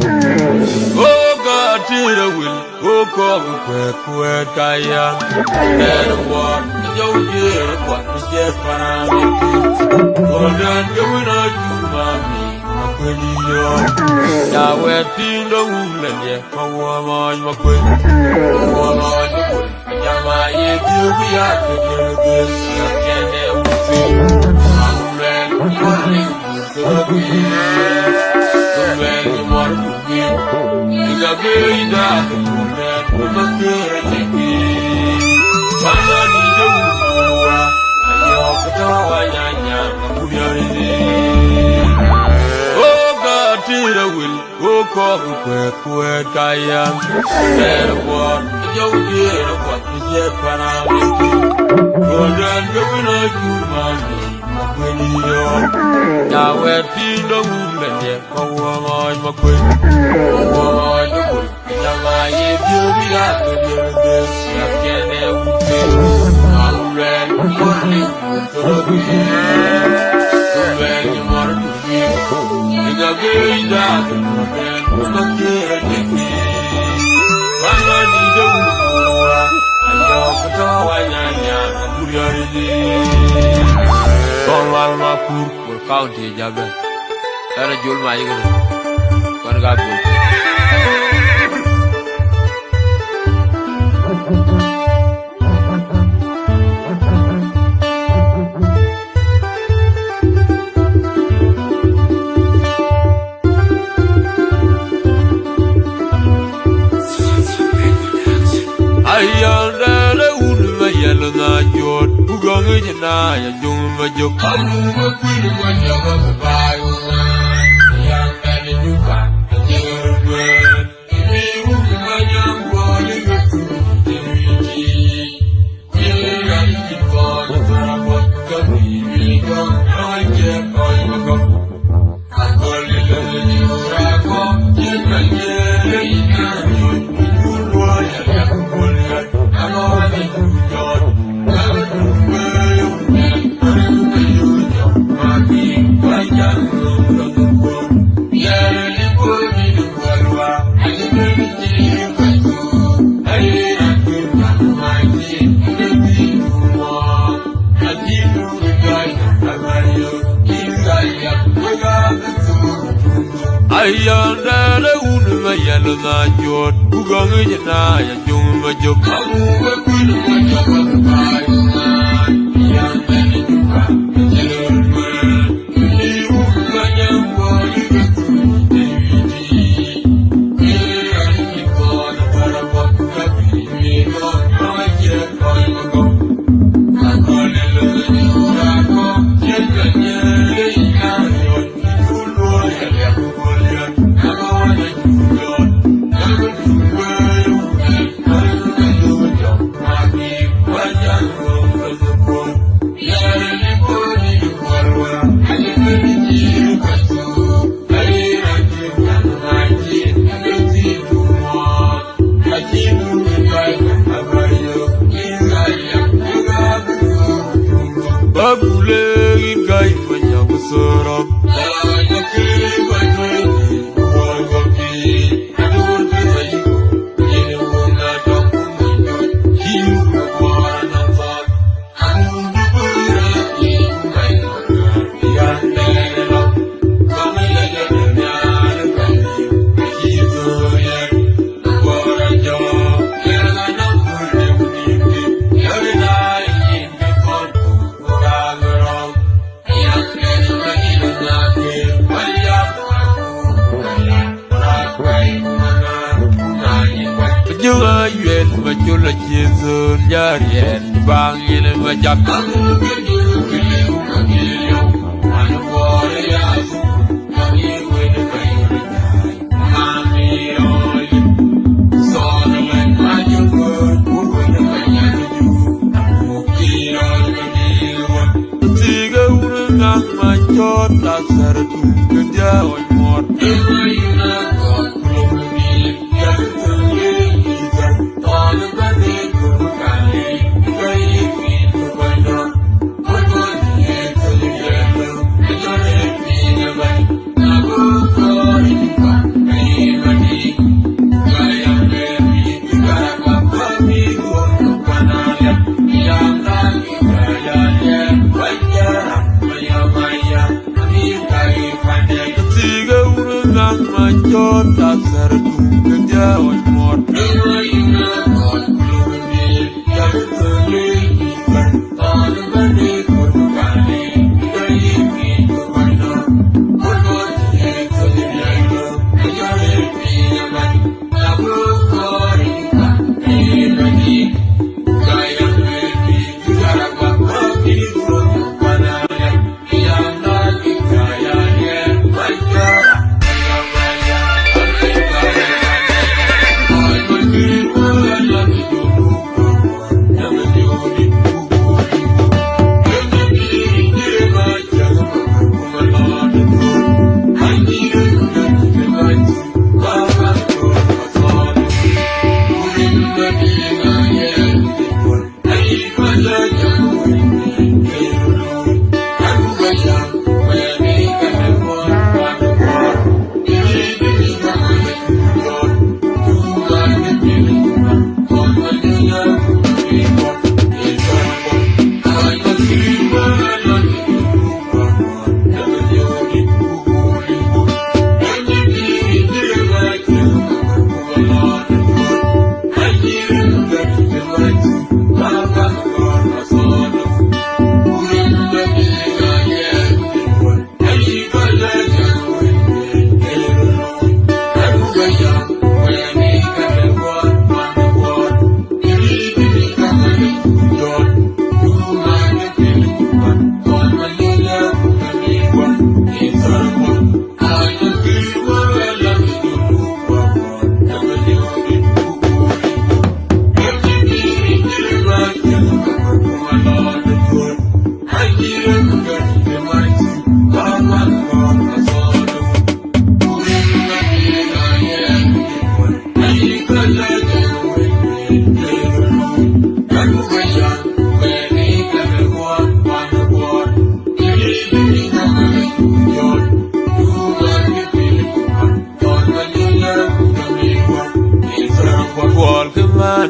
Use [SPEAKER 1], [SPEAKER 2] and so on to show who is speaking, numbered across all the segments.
[SPEAKER 1] Oh God, tira will, oh God, quick, kaya. That one, yo, dear, what is your family? Oh, then you will not do, mommy. Now we're in the woodland, yeah. Oh, I'm my queen. Oh, I'm Yama, if you be out to do this, you can't never see. I'm ready for you to be. I'm ready for you to be. You got very dark and you met with a good thing. I'm not in the wood. And you're the door, and Tira will go call quick, kaya. There was your dear, what is your family? Good and going on to mommy. Now we're in the woman, yeah. Oh, my queen. Oh, the wood. Yama, if you be out to do this, you can't never feel. I'm ready for you to be. When you want to be. You got very dark and you can't care to me. I'm not need a woman, and you're the door, and you're Don't want my poor county, Jabba. That's a jewel, my God. One got good. ngang manjot tasar tu kerja oi mot ina mot lumi ya tuli kan tan bani kun kali dai ki bana mot ye tuli ya ya le pi man la bu ko ri ka ni kaya le pi jara ba ko ki ro bana ya na ki kaya ye baja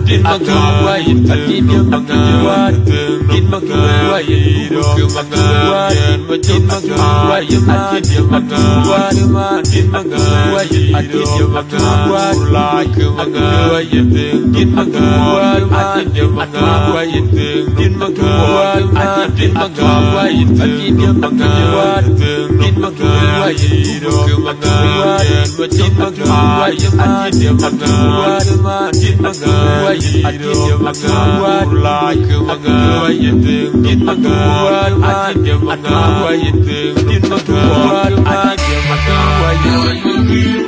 [SPEAKER 1] Din magawai din magawai din magawai din magawai din magawai din magawai din magawai din magawai like magawai din magawai din magawai din magawai din magawai din magawai din magawai din magawai din magawai din magawai din magawai Aditya magawai like magawai din magawai aditya magawai din magawai aditya magawai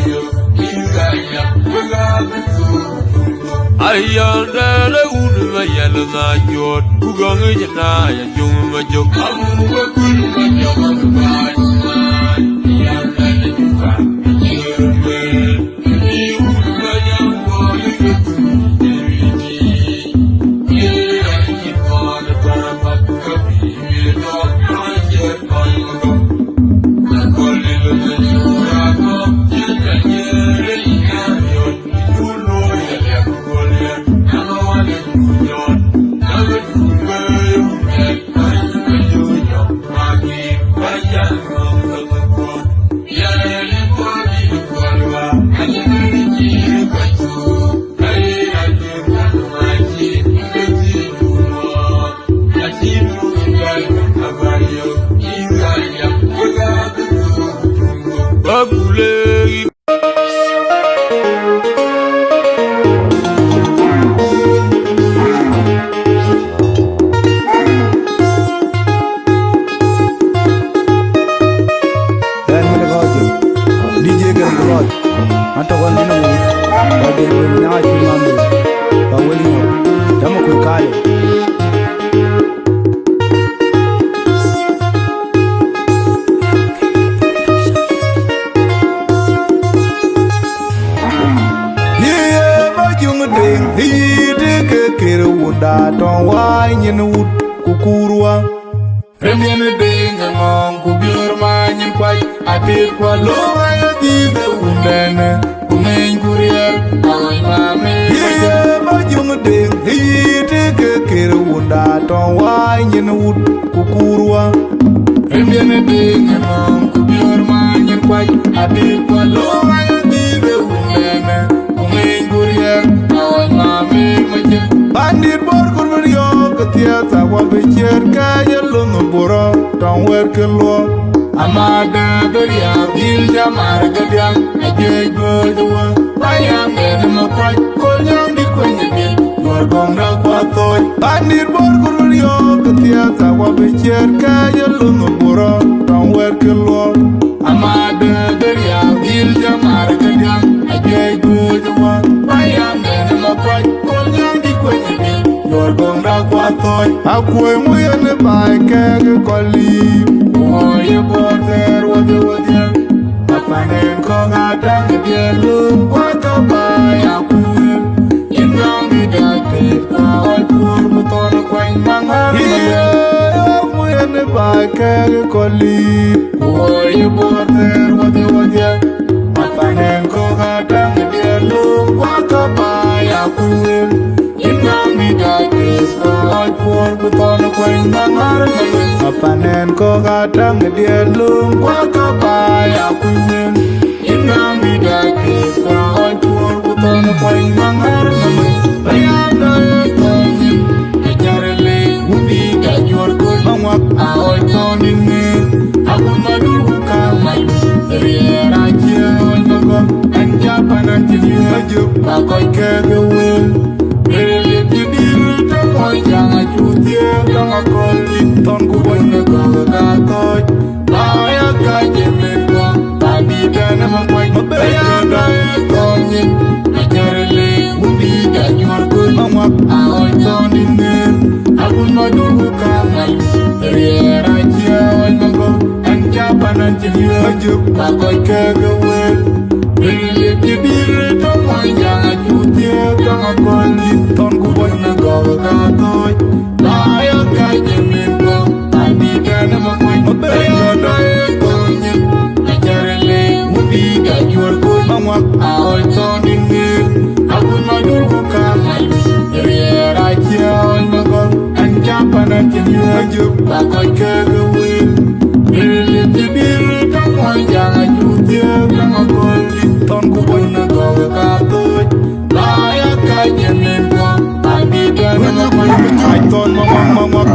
[SPEAKER 1] You ayandele unuma yalna jot kugange jana ya juma jok amu kulma jama yandele juka yirme ni unuma yambo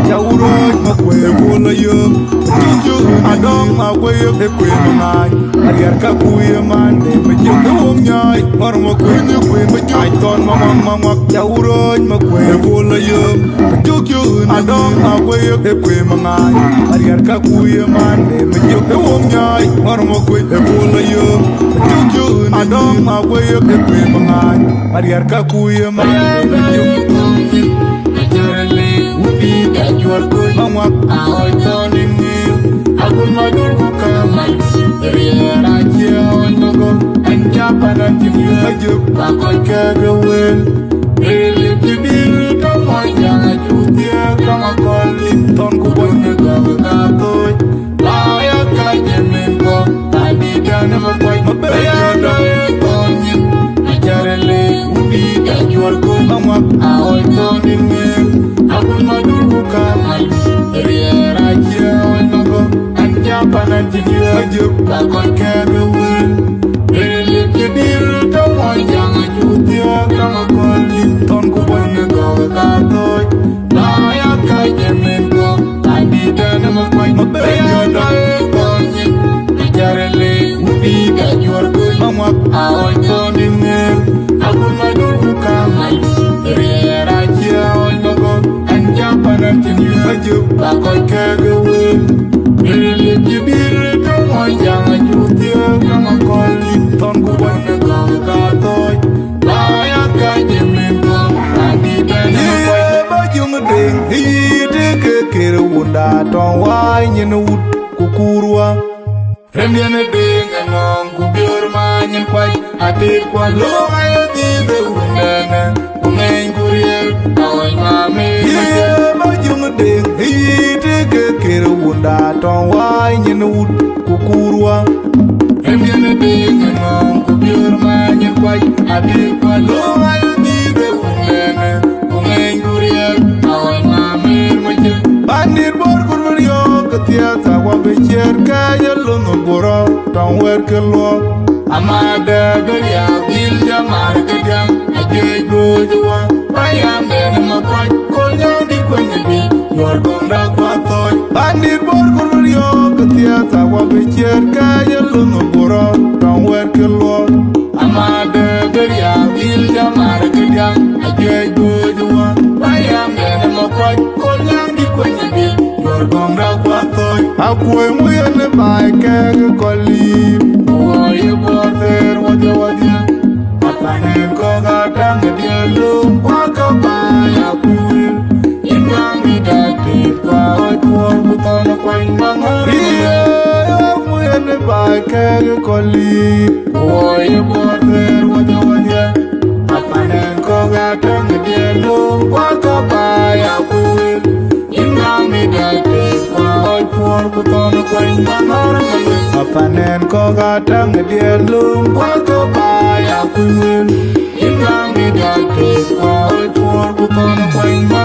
[SPEAKER 2] Jauro makwe bola yum Juju adong makwe ekwe mangai Ariar kakuye mande Majuga wong nyai Mar makwe nyukwe majuga Ton mamang Jauro makwe bola yum Juju adong makwe ekwe mangai Ariar kakuye mande Majuga wong nyai Mar makwe bola yum Juju adong makwe ekwe mangai Ariar kakuye mande Majuga Mama, I don't need I would not do come I go and Japan until you had you back on Kagawan. Really, to be come on, young, you dear, come on, call it, don't go on the government. I can't go, I be done, never quite my baby. I can't be that you are good, Mama, I don't need I would not do come Riera Jonago and Japan until you had you back on Kagawan. Really, to be come on, young, you dear, come on, call it, don't go on the government. I can't go, I be done, never quite my baby. I can't be that you are good, Mama, I don't need I would not do come Riera Jonago and Japan until you had you back on Kagawan. Really, to be come on, young, you dear, come on, call it, don't go on the government. I can't go, I be done, never quite my baby. He did get a wound out on wine in the wood, Kukurwa. Remian a ding and on Kubur man and quite I did quite long I did the woman who made Kuriel. Now I'm mammy. Yeah, but you ding. He did get a wound out on wine in the wood, Kukurwa. Remian a ding and on Kubur man and quite I did quite long I did the woman who made Kuriel. Now I'm mammy. Bandit bor kurbanyo katia wabecher kaya lono boro don't work alone. Amada beria bil jamar kajam ajay gojwa. I am in my point konya di kwenye bi you're gonna kwatoy. Bandit bor kurbanyo katia wabecher kaya lono boro don't work alone. Amada beria bil jamar kajam ajay gojwa. I am in my point konya di kwenye bi you're gonna kwatoy. Akwe muyene bai kege koli Uwoye boter waja waja Apane koga tangi dielu Waka bai akwe Ingangi dati kwa oikuwa Butana kwa imangari Iye muyene bai kege koli Uwoye boter waja waja Apane koga tangi dielu Waka bai akwe Ingangi dati kwa oikuwa Butana kwa imangari Apanen koga tangi dielu Waka bai akwe Ingangi dati kwa oikuwa Butana kwa imangari